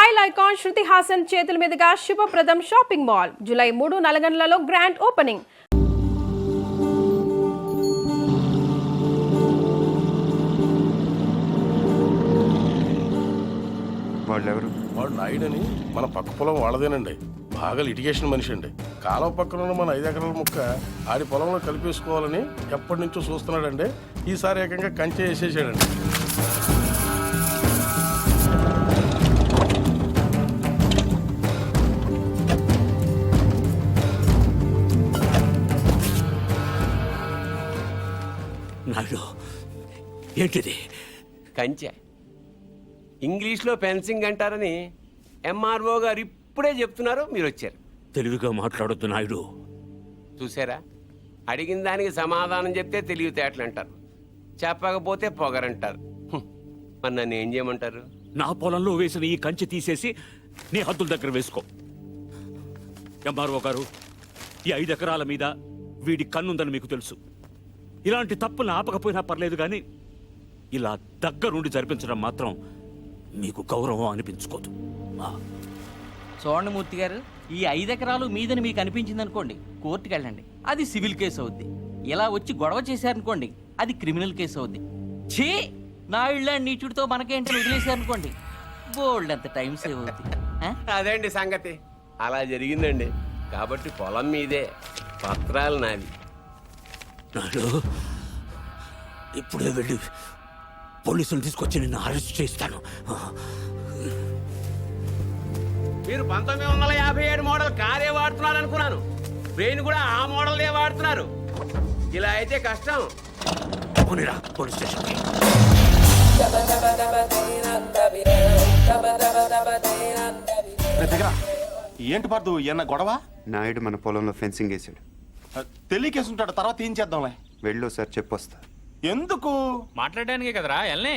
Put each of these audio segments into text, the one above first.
Style icon Shruti Haasan చేతుల మీదుగా Shubhapradam shopping mall July 3 నల్గొండలలో గ్రాండ్ ఓపెనింగ్. వాడు నాయుడని మన పక్క పొలం వాళ్ళదేనండి. బాగా లిటిగేషన్ మనిషి అండి. కాలువ పక్కన ఉన్న మన 5 ఎకరాల ముక్క ఆడి పొలంలో కలిపేసుకోవాలని ఎప్పటి నుంచో చూస్తున్నాడండి. ఈసారి ఏకంగా కంచె వేసేసాడండి. నాయుడు, ఏంటిది? కంచె ఇంగ్లీష్లో ఫెన్సింగ్ అంటారని ఎంఆర్ఓ గారు ఇప్పుడే చెప్తున్నారు, మీరు వచ్చారు. తెలివిగా మాట్లాడొద్దు నాయుడు. చూసారా, అడిగిన దానికి సమాధానం చెప్తే తెలివితేటలు అంటారు, చెప్పకపోతే పొగరంటారు. మరి నన్ను ఏం చేయమంటారు? నా పొలంలో వేసిన ఈ కంచె తీసేసి నీ హద్దుల దగ్గర వేసుకో. ఎంఆర్ఓ గారు, ఈ 5 ఎకరాల మీద వీడి కన్నుందని మీకు తెలుసు. ఇలాంటి తప్పులు ఆపకపోయినా పర్లేదు, కానీ ఇలా దగ్గరుండి జరిపించడం మాత్రం మీకు గౌరవం అనిపించుకోదు. చూడండి మూర్తి గారు, ఈ 5 ఎకరాలు మీదని మీకు అనిపించింది అనుకోండి, కోర్టుకు వెళ్ళండి, అది సివిల్ కేసు అవుద్ది. ఇలా వచ్చి గొడవ చేశారనుకోండి, అది క్రిమినల్ కేసు అవుద్ది. ఛీ, నా ఇళ్ళ నీచుడితో మనకేంటని వదిలేశారనుకోండి, బోల్డ్ అంత టైం సేవ్ అవుద్ది. అదేంటి సంగతి, అలా జరిగిందండి. కాబట్టి పొలం మీదే, పత్రాలు నావి. నాడు ఇప్పుడే వెళ్ళి పోలీసులు తీసుకొచ్చి నిన్ను అరెస్ట్ చేస్తాను. మీరు 1957 మోడల్ కారే వాడుతున్నారు అనుకున్నాను. బ్రెయిన్ కూడా ఆ మోడల్దే వాడుతున్నారు. ఇలా అయితే కష్టం. పోనీరా పోలీస్ స్టేషన్కి. ఏంటి పర్దు ఎన్న గొడవ? నాయుడు మన పొలంలో ఫెన్సింగ్ వేసాడు. తెలియకేసుంటాడు, తర్వాత ఏం చేద్దాంలే. వెళ్ళు సార్, చెప్పొస్తా. ఎందుకు? మాట్లాడడానికి కదరా ఎల్ని.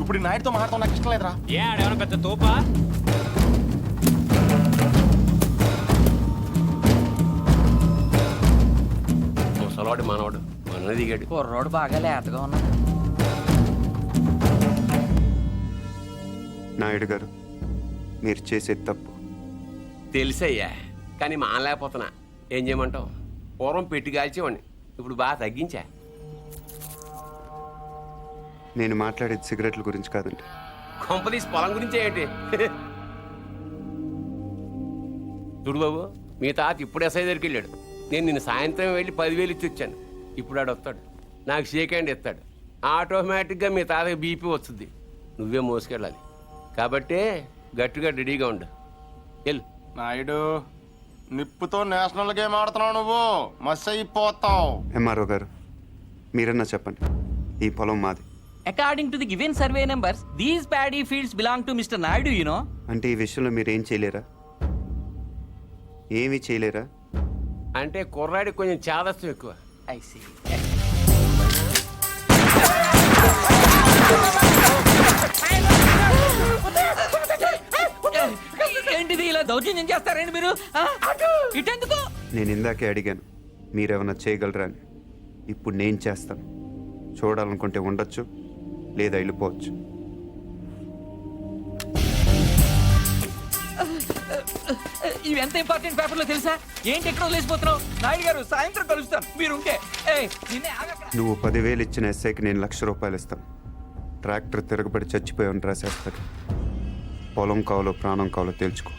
ఇప్పుడు నాయుడుతో మాట్లాడటం నాకు ఇష్టం లేదురా. ఏ ఆడేమన్నా పెద్ద తోపా? ముసలాడు మనవాడు మన దిగాడు. కుర్రోడు బాగా లేతగా ఉన్నాడు. నాయుడు గారు, మీరు చేసేది తప్పు. తెలుసయ్యా, కానీ మానలేకపోతున్నా. ఏం చేయమంటావు? పూర్వం పెట్టి కాల్చేవాడిని, ఇప్పుడు బాగా తగ్గించా. నేను మాట్లాడేది సిగరెట్ల గురించి కాదండి. కొంపదీసి పొలం గురించే ఏంటి? చూడు బాబు, మీ తాత ఇప్పుడు ఎస్ఐ దగ్గరికి వెళ్ళాడు. నేను నిన్న సాయంత్రం వెళ్ళి 10,000 ఇచ్చి వచ్చాను. ఇప్పుడు ఆడు వస్తాడు, నాకు షేక్ హ్యాండ్ ఇస్తాడు. ఆటోమేటిక్గా మీ తాతకి బీపీ వస్తుంది. నువ్వే మోసుకెళ్ళాలి. కాబట్టే గట్టిగా రెడీగా ఉండు. వెళ్ళు. నాయుడు, నిప్పుతో నేషనల్ గేమ్ ఆడుతున్నావు నువ్వు, మస్ అయిపోతావు. ఎంఆర్ఓ గారు, మీరన్నా చెప్పండి, ఈ పొలం మాది. According to the given survey numbers, these paddy fields belong to Mr. Naidu, you know. అంటే ఈ విషయంలో మీరు ఏం చేయలేరా? ఏమీ చేయలేరా? అంటే కుర్రాడికి కొంచెం చాదస్తం ఎక్కువ. I see. ఏంటిది, ఇలా దౌర్జన్యం చేస్తారండి మీరు? ఇటెందుకు? నేను ఇందాకే అడిగాను మీరేమన్నా చేయగలరా అని. ఇప్పుడు నేను చేస్తాను. చూడాలనుకుంటే ఉండొచ్చు, లేదా వెళ్ళిపోవచ్చు. ఇవి ఎంత ఇంపార్టెంట్ పేపర్లో తెలుసా? ఏంటి ఎక్కడ వదిలేసిపోతున్నావు? నాయుడు గారు, సాయంత్రం కలుస్తాను, మీరుంటే. నువ్వు 10,000 ఇచ్చిన ఎస్ఐకి నేను ₹1,00,000 ఇస్తాను. ట్రాక్టర్ తిరగబడి చచ్చిపోయామని రాసేస్తాడు. పొలం కావాలో ప్రాణం కావాలో తేల్చుకో.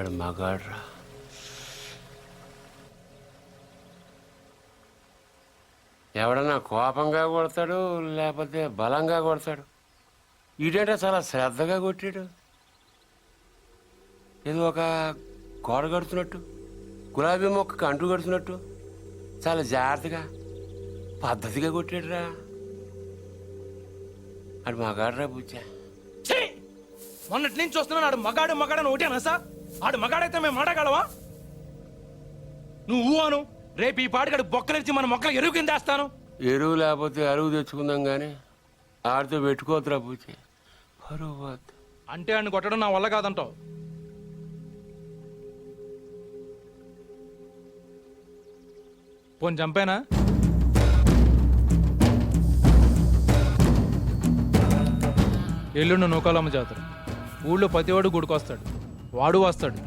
ఆడు మగాడ్రా. ఎవడన్నా కోపంగా కొడతాడు లేకపోతే బలంగా కొడతాడు. ఈడేంటే చాలా శ్రద్ధగా కొట్టాడు. ఏదో ఒక గోడ కడుతున్నట్టు, గులాబీ మొక్కకు అంటు కడుతున్నట్టు చాలా జాగ్రత్తగా పద్ధతిగా కొట్టాడురా. ఆడు మగాడ్రా బుజ్జా. మొన్నటి నుంచి చూస్తున్నాను ఆడు మగాడు మగాడని ఒకటేనా సార్? ఆడు మగాడైతే మేము మాటగలవా? నువ్వు అను, రేపు ఈ పాటికాడు బొక్కలిచ్చి మన మొక్కలు ఎరువు కింద వేస్తాను. ఎరువు లేకపోతే అరువు తెచ్చుకుందాం కానీ ఆడితో పెట్టుకోవద్దురా బుజ్జి, పరువు పోద్ది. అంటే ఆడిని కొట్టడం నా వల్ల కాదంటావు. పోని చంపేనా? ఎల్లుండి నూకాలమ్మ జాతర. ఊళ్ళో ప్రతివాడు గుడికొస్తాడు, వాడు వస్తాడు,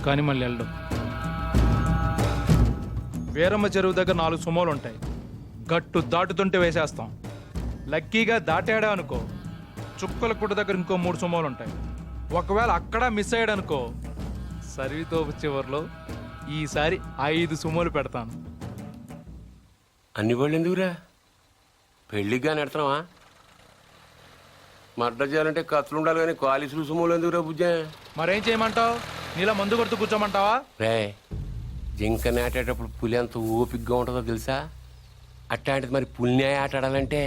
కానీ మళ్ళీ వెళ్ళడం. వీరమ్మ చెరువు దగ్గర 4 సుమోలు ఉంటాయి. గట్టు దాటుతుంటే వేసేస్తాం. లక్కీగా దాటాడా అనుకో, చుక్కల కుట్ట దగ్గర ఇంకో 3 సుమోలు ఉంటాయి. ఒకవేళ అక్కడ మిస్ అయ్యాడు అనుకో, సరితో చివరిలో ఈసారి 5 సుమోలు పెడతాను. అన్ని వాళ్ళు ఎందుకురా? పెళ్ళిగా నెడతావా? మర్డర్ చేయాలంటే కత్తులు ఉండాలి కానీ కాలిసులు సుమోలు ఎందుకురా బుజ్జా? మరేం చేయమంటావు? నీలా మందు కొడుతూ కూర్చోమంటావా? రే, జింక నాటేటప్పుడు పులి ఎంత ఓపికగా ఉంటుందో తెలుసా? అట్లాంటిది మరి పులిని ఆట ఆడాలంటే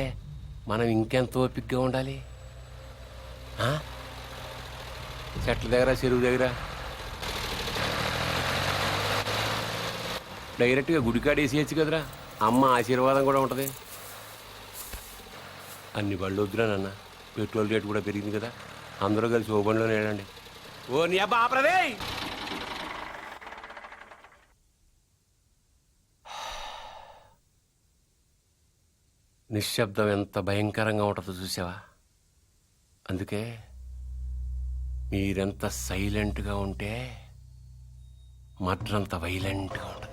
మనం ఇంకెంత ఓపికగా ఉండాలి. ఆ? చెట్ల దగ్గర చెరువు దగ్గర డైరెక్ట్గా గుడికాడ వేసేయచ్చు కదరా, అమ్మ ఆశీర్వాదం కూడా ఉంటుంది. అన్ని బళ్ళు వద్దురా నాన్న, పెట్రోల్ రేటు కూడా పెరిగింది కదా, అందరూ కలిసి ఓ బండిలో నేడండి. ఓ నీ అబ్బా ఆపరదే. నిశ్శబ్దం ఎంత భయంకరంగా ఉంటుందో చూసావా? అందుకే మీరెంత సైలెంట్గా ఉంటే మడ్రంత వైలెంట్గా ఉంటుంది.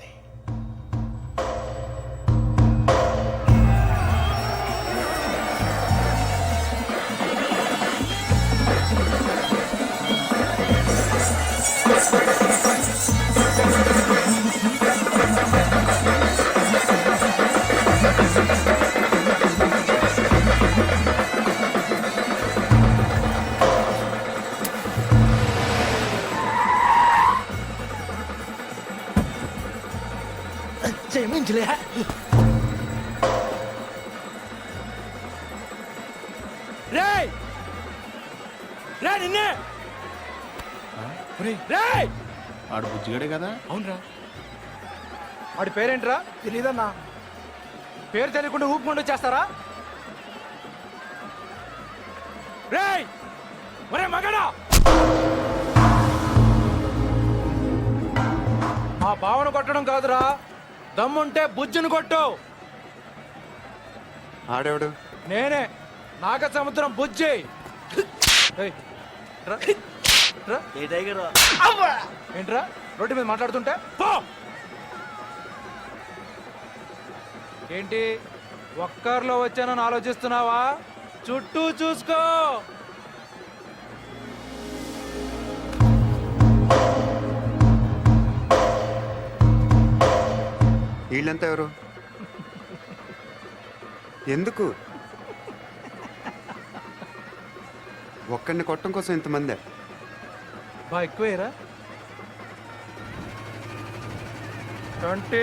ఆడు బుజ్జిగాడే కదా? అవునరా. వాడి పేరేంట్రా? తెలీదన్నా. పేరు తెలియకుండా ఊపుకుంటూ వచ్చేస్తారా? రేయ్, ఒరే మగడా, ఆ బావను కొట్టడం కాదురా, దమ్ముంటే బుజ్జును కొట్టు. ఆడేవాడు? నేనే, నాగ సముద్రం బుజ్జి. ఏయ్, రా, రా. ఏంట్రా రోడ్డు మీద మాట్లాడుతుంటే? పో. ఏంటి ఒక్కర్లో వచ్చానని ఆలోచిస్తున్నావా? చుట్టూ చూసుకో. వీళ్ళంతా ఎవరు? ఎందుకు ఒక్కడిని కొట్టడం కోసం ఇంతమంది? బా ఎక్కువేరా. 20.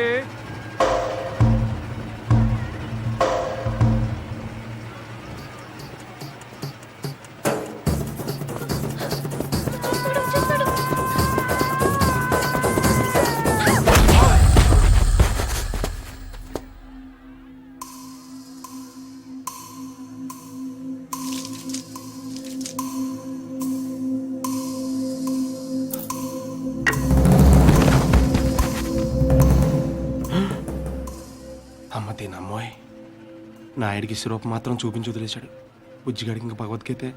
అమ్మ దీనమ్మోయ్, నాయుడికి సిరూపం మాత్రం చూపించి వదిలేశాడు. బుజ్జిగాడికి ఇంకా భగవద్గీతే.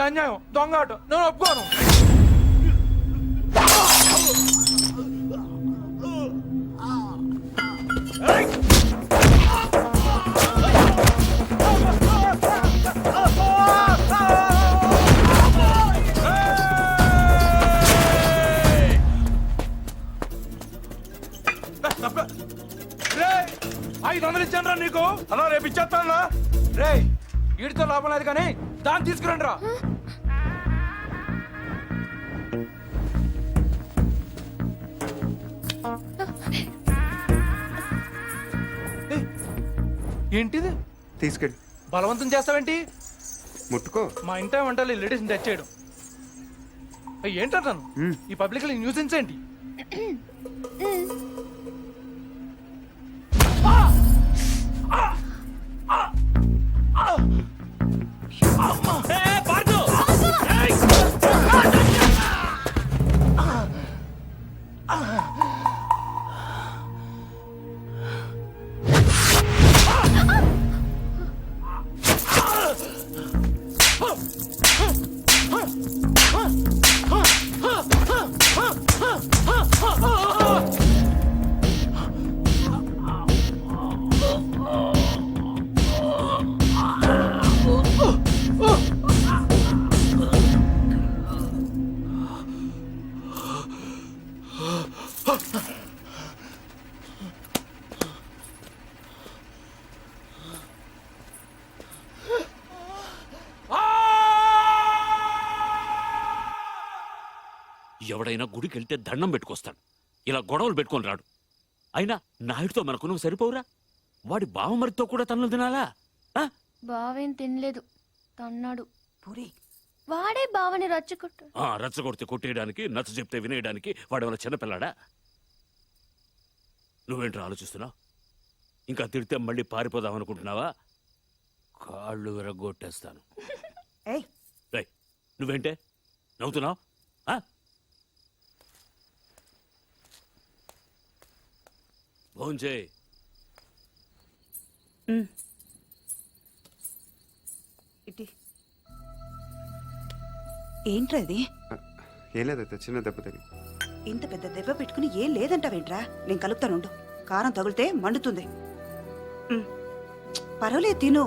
ఇది అన్యాయం, దొంగ ఆట, నేను ఒప్పుకోను. రేయ్, 500 ఇచ్చాను రా నీకు. అన్నా రేపు ఇచ్చేస్తానా? రే వీడితో లాభం లేదు కానీ దాన్ని తీసుకురండి రా. ఏయ్, ఏంటిది? తీసుకెళ్ళి బలవంతం చేస్తావేంటి? ముట్టుకో. మా ఇంట వంటలు లేడీస్ని టచ్ చేయడం. ఏంటంటాను ఈ పబ్లిక్ న్యూసెన్స్ ఏంటి? ఎవడైనా గుడికి వెళ్తే దండం పెట్టుకొస్తాడు, ఇలా గొడవలు పెట్టుకొని రాడు. అయినా నాయుడితో మనకు సరిపోవురా? వాడి బావమరితో కూడా తన్నులు తినాలా? ఆ? బావేం తినలేదు, తన్నాడు. వాడే బావని రచ్చుకుంటాడు. రచ్చగొడితే కొట్టేయడానికి, నచ్చ చెప్తే వినేయడానికి వాడేమైనా చిన్నపిల్లాడా? నువ్వేంట్రా ఆలోచిస్తున్నావు? ఇంకా తిడితే మళ్ళీ పారిపోదాం అనుకుంటున్నావా? కాళ్ళు విరగొట్టేస్తాను. రేయ్, నువ్వేంటే నవ్వుతున్నావు? భోంచేయ్. ఏంట్రా ఇది? ఏం లేదైతే చిన్న దెబ్బ తగిలి. ఇంత పెద్ద దెబ్బ పెట్టుకుని ఏం లేదంటావేంట్రా? నేను కలుపుతానుండు. కారం తగిలితే మండుతుంది. పర్వాలేదు, తిను.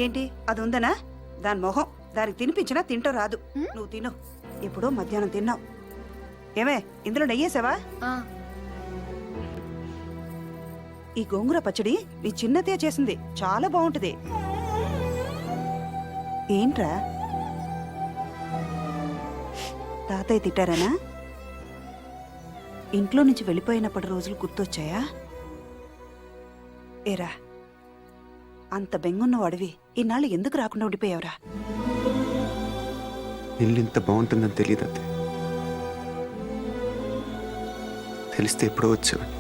ఏంటి అది ఉందనా? దాని మొహం దానికి తినిపించినా తింటూ రాదు. నువ్వు తిను. ఎప్పుడో మధ్యాహ్నం తిన్నావు. ఏమే, ఇందులో నెయ్యేసావా? ఈ గోంగూర పచ్చడి నీ చిన్నతే చేసింది, చాలా బాగుంటది. ఏంట్రా, తాతయ్య తిట్టారనా? ఇంట్లో నుంచి వెళ్ళిపోయినప్పటి రోజులు గుర్తొచ్చాయా? ఏరా, అంత బెంగున్న వాడివి ఇన్నాళ్ళు ఎందుకు రాకుండా ఉండిపోయావురా? ఇల్లు ఇంత బాగుంటుందని తెలియదు అత్తే. తెలిస్తే ఎప్పుడో వచ్చేవాడిని.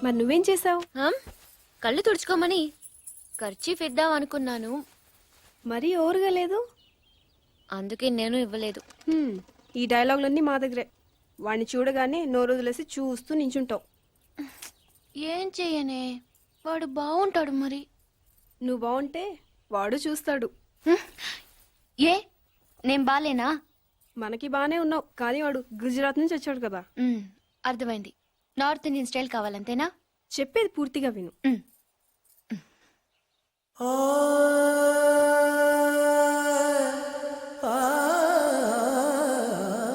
మరి నువ్వేం చేసావు? కళ్ళు తుడుచుకోమని ఖర్చీఫ్ ఇద్దాం అనుకున్నాను, మరీ ఓరుగా లేదు. అందుకే నేను ఇవ్వలేదు. ఈ డైలాగులన్నీ మా దగ్గరే. వాడిని చూడగానే నోరు వదిలేసి చూస్తూ నించుంటావు. ఏం చెయ్యనే, వాడు బాగుంటాడు. మరి నువ్వు బాగుంటే వాడు చూస్తాడు. ఏ నేను బాలేనా? మనకి బానే ఉన్నావు, కానీ వాడు గుజరాత్ నుంచి వచ్చాడు కదా. అర్థమైంది. నార్త్ ఇండియన్ స్టైల్ కావాలంతేనా? చెప్పేది పూర్తిగా విను.